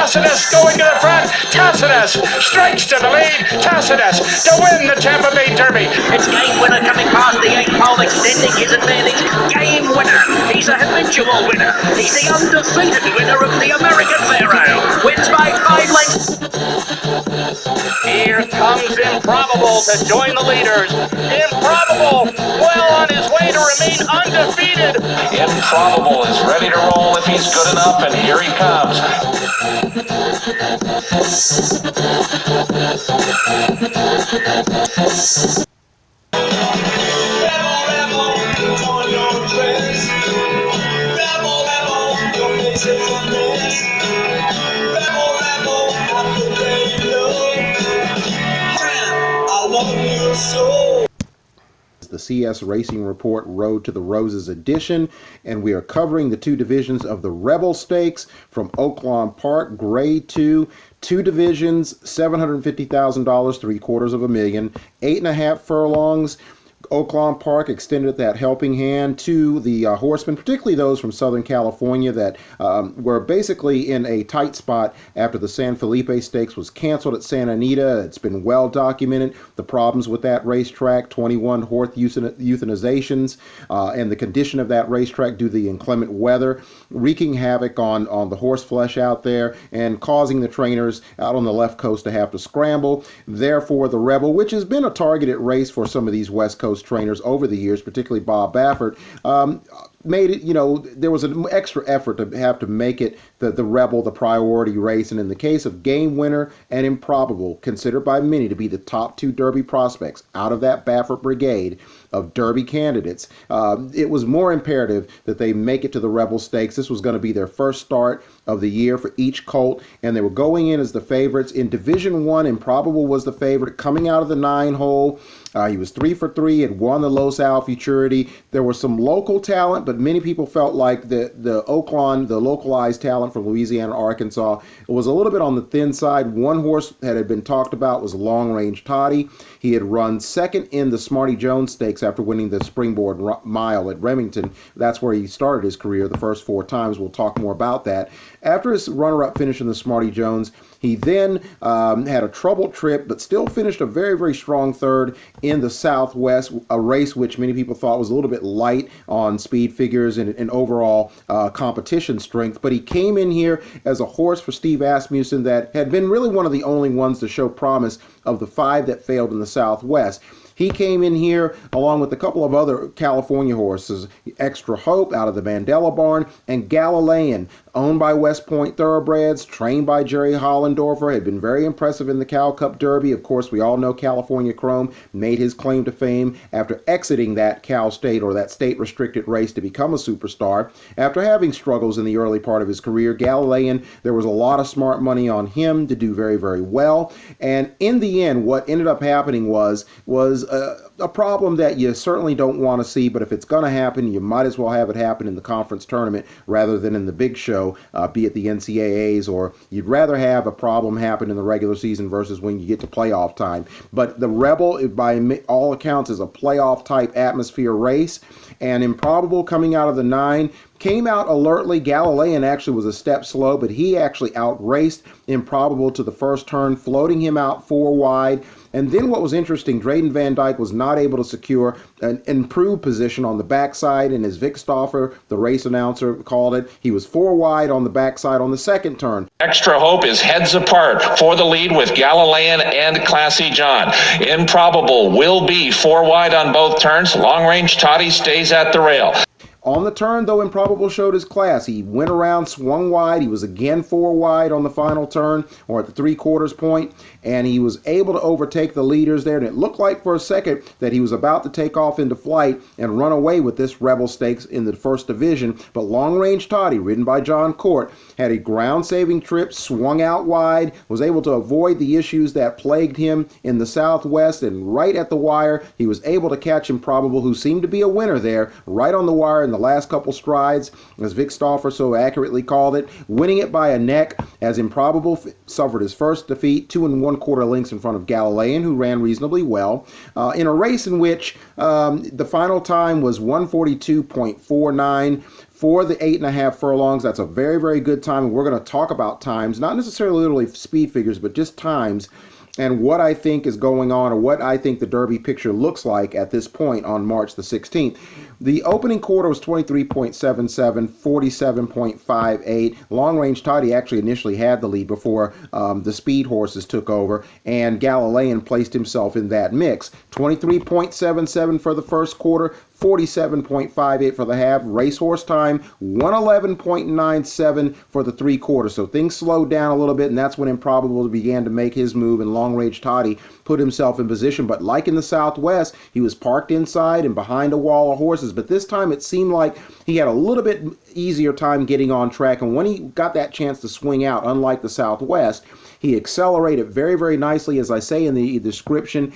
Tacitus going to the front. Tacitus strikes to the lead. Tacitus to win the Tampa Bay Derby. It's Game Winner coming past the 8th hole, extending his advantage. Game Winner. He's a habitual winner. He's the undefeated winner of the American Pharaoh. Wins by 5 lengths. Here comes Improbable to join the leaders. Improbable well on his way to remain undefeated. Improbable is ready to roll if he's good enough, and here he comes. The CS Racing Report Road to the Roses edition, and we are covering the 2 divisions of the Rebel Stakes from Oaklawn Park, Grade 2, 2 divisions, $750,000, $750,000, 8.5 furlongs. Oaklawn Park extended that helping hand to the horsemen, particularly those from Southern California that were basically in a tight spot after the San Felipe Stakes was canceled at Santa Anita. It's been well documented, the problems with that racetrack, 21 horse euthanizations, and the condition of that racetrack due to the inclement weather, wreaking havoc on the horse flesh out there and causing the trainers out on the left coast to have to scramble. Therefore, the Rebel, which has been a targeted race for some of these West Coast trainers over the years, particularly Bob Baffert, made it, there was an extra effort to have to make it the Rebel the priority race. And in the case of Game Winner and Improbable, considered by many to be the top 2 Derby prospects out of that Baffert brigade of Derby candidates, it was more imperative that they make it to the Rebel Stakes. This was going to be their first start of the year for each colt, and they were going in as the favorites. In Division 1, Improbable was the favorite coming out of the 9-hole. He was 3 for 3 and won the Los Al Futurity. There was some local talent, but many people felt like the Oaklawn, the localized talent from Louisiana, Arkansas, was a little bit on the thin side. One horse that had been talked about was Long Range Toddy. He had run second in the Smarty Jones Stakes after winning the Springboard Mile at Remington. That's where he started his career the first 4 times. We'll talk more about that. After his runner-up finish in the Smarty Jones, he then had a troubled trip, but still finished a very, very strong 3rd in the Southwest, a race which many people thought was a little bit light on speed figures and overall competition strength. But he came in here as a horse for Steve Asmussen that had been really one of the only ones to show promise of the 5 that failed in the Southwest. He came in here along with a couple of other California horses, Extra Hope out of the Mandela Barn, and Galilean, owned by West Point Thoroughbreds, trained by Jerry Hollendorfer, had been very impressive in the Cal Cup Derby. Of course, we all know California Chrome made his claim to fame after exiting that Cal State or that state-restricted race to become a superstar. After having struggles in the early part of his career, Galilean, there was a lot of smart money on him to do very, very well. And in the end, what ended up happening was a problem that you certainly don't want to see, but if it's going to happen, you might as well have it happen in the conference tournament rather than in the big show, be it the NCAAs, or you'd rather have a problem happen in the regular season versus when you get to playoff time. But the Rebel, by all accounts, is a playoff type atmosphere race, and Improbable coming out of the 9 came out alertly. Galilean actually was a step slow, but he actually outraced Improbable to the first turn, floating him out 4 wide. And then what was interesting, Drayden Van Dyke was not able to secure an improved position on the backside, and as Vic Stauffer, the race announcer, called it, he was 4 wide on the backside on the second turn. Extra Hope is heads apart for the lead with Galilean and Classy John. Improbable will be 4 wide on both turns. Long Range Toddy stays at the rail. On the turn, though, Improbable showed his class. He went around, swung wide. He was again 4 wide on the final turn, or at the 3/4 point, and he was able to overtake the leaders there. And it looked like for a second that he was about to take off into flight and run away with this Rebel Stakes in the first division. But Long Range Toddy, ridden by John Court, had a ground-saving trip, swung out wide, was able to avoid the issues that plagued him in the Southwest, and right at the wire, he was able to catch Improbable, who seemed to be a winner there, right on the wire, in the last couple strides, as Vic Stauffer so accurately called it, winning it by a neck as Improbable suffered his first defeat, 2 1/4 lengths in front of Galilean, who ran reasonably well, in a race in which the final time was 142.49. For the 8.5 furlongs. That's a very, very good time. And we're going to talk about times, not necessarily literally speed figures, but just times and what I think is going on, or what I think the Derby picture looks like at this point on March the 16th. The opening quarter was 23.77, 47.58. Long Range Toddy actually initially had the lead before the speed horses took over, and Galilean placed himself in that mix. 23.77 for the first quarter, 47.58 for the half. Racehorse time, 111.97 for the 3/4. So things slowed down a little bit, and that's when Improbable began to make his move, and Long Range Toddy put himself in position. But like in the Southwest, he was parked inside and behind a wall of horses. But this time it seemed like he had a little bit easier time getting on track. And when he got that chance to swing out, unlike the Southwest, he accelerated very, very nicely, as I say in the description.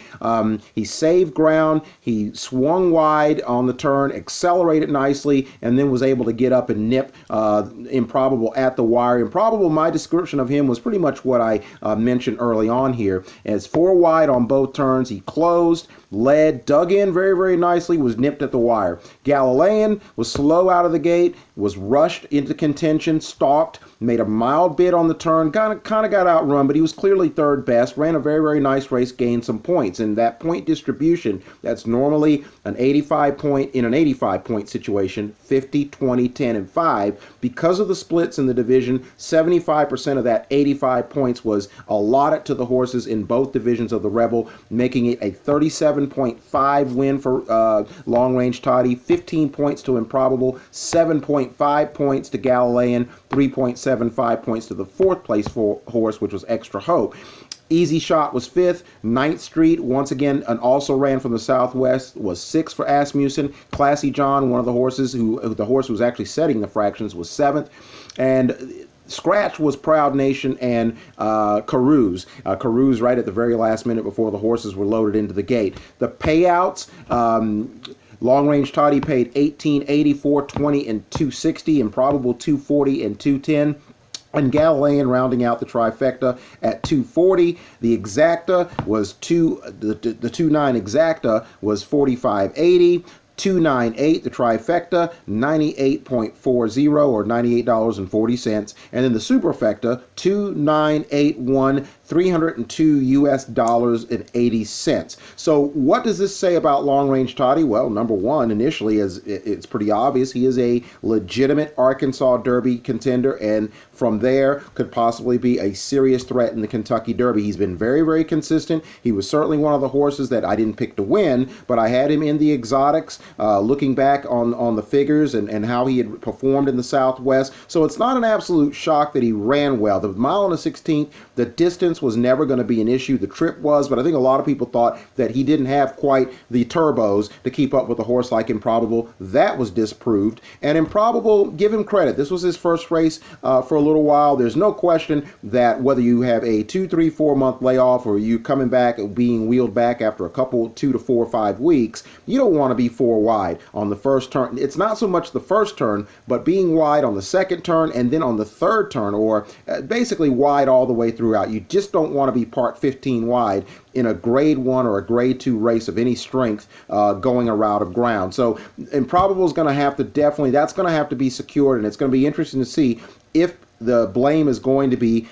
He saved ground. He swung wide on the turn, accelerated nicely, and then was able to get up and nip Improbable at the wire. Improbable, my description of him was pretty much what I mentioned early on here. As 4 wide on both turns, he closed, led, dug in very, very nicely, was nipped at the wire. Galilean was slow out of the gate, was rushed into contention, stalked, made a mild bid on the turn, kind of got outrun, but he was clearly third best, ran a very, very nice race, gained some points. And that point distribution, that's normally an 85 point, in an 85 point situation, 50, 20, 10, and 5. Because of the splits in the division, 75% of that 85 points was allotted to the horses in both divisions of the Rebel, making it a 37.5 win for Long Range Toddy, 15 points to Improbable, 7.5 points to Galilean, 3.75 points to the 4th place horse, which was Extra Hope. Easy Shot was 5th. 9th Street, once again, and also ran from the Southwest, was 6th for Asmussen. Classy John, one of the horses the horse who was actually setting the fractions, was 7th. And Scratch was Proud Nation and Carews. Carews right at the very last minute before the horses were loaded into the gate. The payouts, Long Range Toddy paid 1880, 420, and 260. Improbable 240 and 210. And Galilean rounding out the trifecta at 240. The exacta was the 2-9 exacta was 45.80. 298, the trifecta, 98.40 or $98.40, and then the superfecta, 2981, $302.80. So what does this say about Long Range Toddy? Well, number one, initially, as it's pretty obvious, he is a legitimate Arkansas Derby contender, and from there could possibly be a serious threat in the Kentucky Derby. He's been very, very consistent. He was certainly one of the horses that I didn't pick to win, but I had him in the exotics, looking back on the figures and how he had performed in the Southwest. So it's not an absolute shock that he ran well. The mile and a 16th, the distance was never going to be an issue. The trip was, but I think a lot of people thought that he didn't have quite the turbos to keep up with a horse like Improbable. That was disproved. And Improbable, give him credit. This was his first race for a little while. There's no question that whether you have a 2, 3, 4 month layoff or you coming back and being wheeled back after a couple 2 to 4 or 5 weeks, you don't want to be 4 wide on the first turn. It's not so much the first turn, but being wide on the second turn and then on the third turn, or basically wide all the way throughout. You just don't want to be part 15 wide in a grade 1 or a grade 2 race of any strength going a route of ground. So Improbable is going to have to that's going to have to be secured, and it's going to be interesting to see if the blame is going to be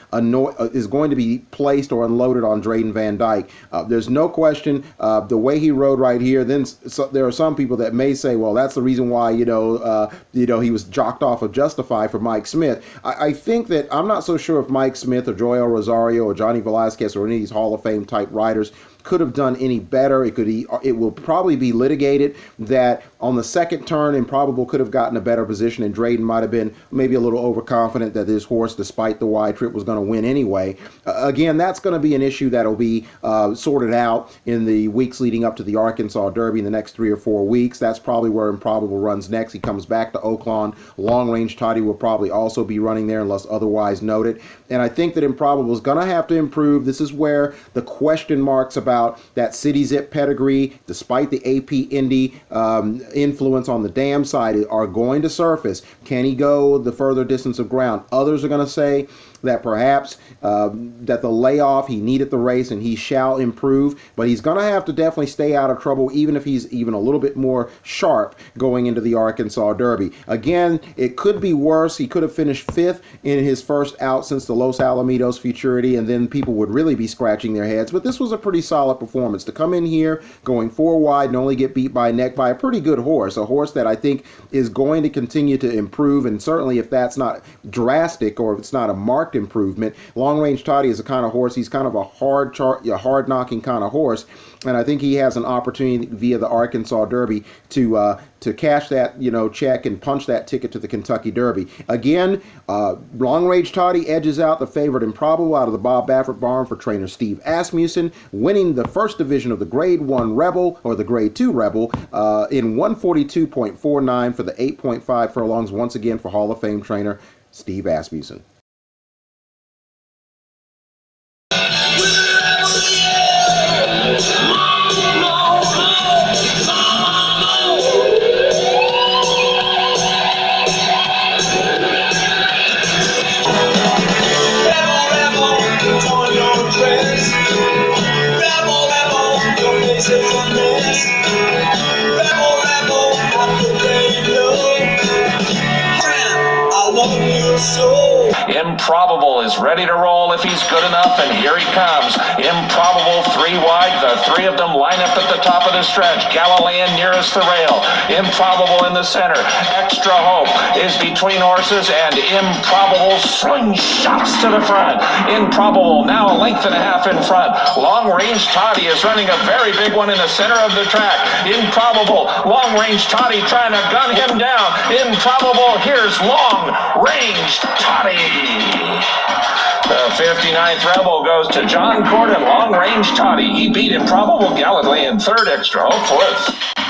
placed or unloaded on Drayden Van Dyke. There's no question the way he rode right here. Then there are some people that may say, well, that's the reason why he was jocked off of Justify for Mike Smith. I think that I'm not so sure if Mike Smith or Joel Rosario or Johnny Velasquez or any of these Hall of Fame type riders could have done any better. It will probably be litigated that on the second turn, Improbable could have gotten a better position, and Drayden might have been maybe a little overconfident that his horse, despite the wide trip, was going to win anyway. Again, that's going to be an issue that will be sorted out in the weeks leading up to the Arkansas Derby in the next 3 or 4 weeks. That's probably where Improbable runs next. He comes back to Oaklawn. Long Range Toddy will probably also be running there unless otherwise noted. And I think that Improbable is going to have to improve. This is where the question marks about about that City Zip pedigree, despite the AP Indy influence on the dam side, are going to surface. Can he go the further distance of ground? Others are going to say that perhaps that the layoff, he needed the race and he shall improve, but he's going to have to definitely stay out of trouble, even if he's even a little bit more sharp going into the Arkansas Derby. Again, it could be worse. He could have finished 5th in his first out since the Los Alamitos Futurity, and then people would really be scratching their heads, but this was a pretty solid performance to come in here going 4 wide and only get beat by a neck by a pretty good horse, a horse that I think is going to continue to improve, and certainly if that's not drastic or if it's not a marked improvement. Long Range Toddy is a kind of horse, he's kind of a hard knocking kind of horse, and I think he has an opportunity via the Arkansas Derby to cash that check and punch that ticket to the Kentucky Derby. Again, Long Range Toddy edges out the favorite Improbable out of the Bob Baffert barn for trainer Steve Asmussen, winning the first division of the Grade 1 Rebel, or the Grade 2 Rebel, in 142.49 for the 8.5 furlongs, once again for Hall of Fame trainer Steve Asmussen. Improbable is ready to roll if he's good enough, and here he comes. Improbable 3 wide. The 3 of them line up at the top of the stretch. Galilean nearest the rail. Improbable in the center. Extra Hope is between horses, and Improbable slingshots to the front. Improbable now a length and a half in front. Long Range Toddy is running a very big one in the center of the track. Improbable, Long Range Toddy trying to gun him down. Improbable, here's Long Range Toddy. The 59th Rebel goes to John Gordon. Long Range Toddy. He beat Improbable, Galilean 3rd, Extra Hope 4th.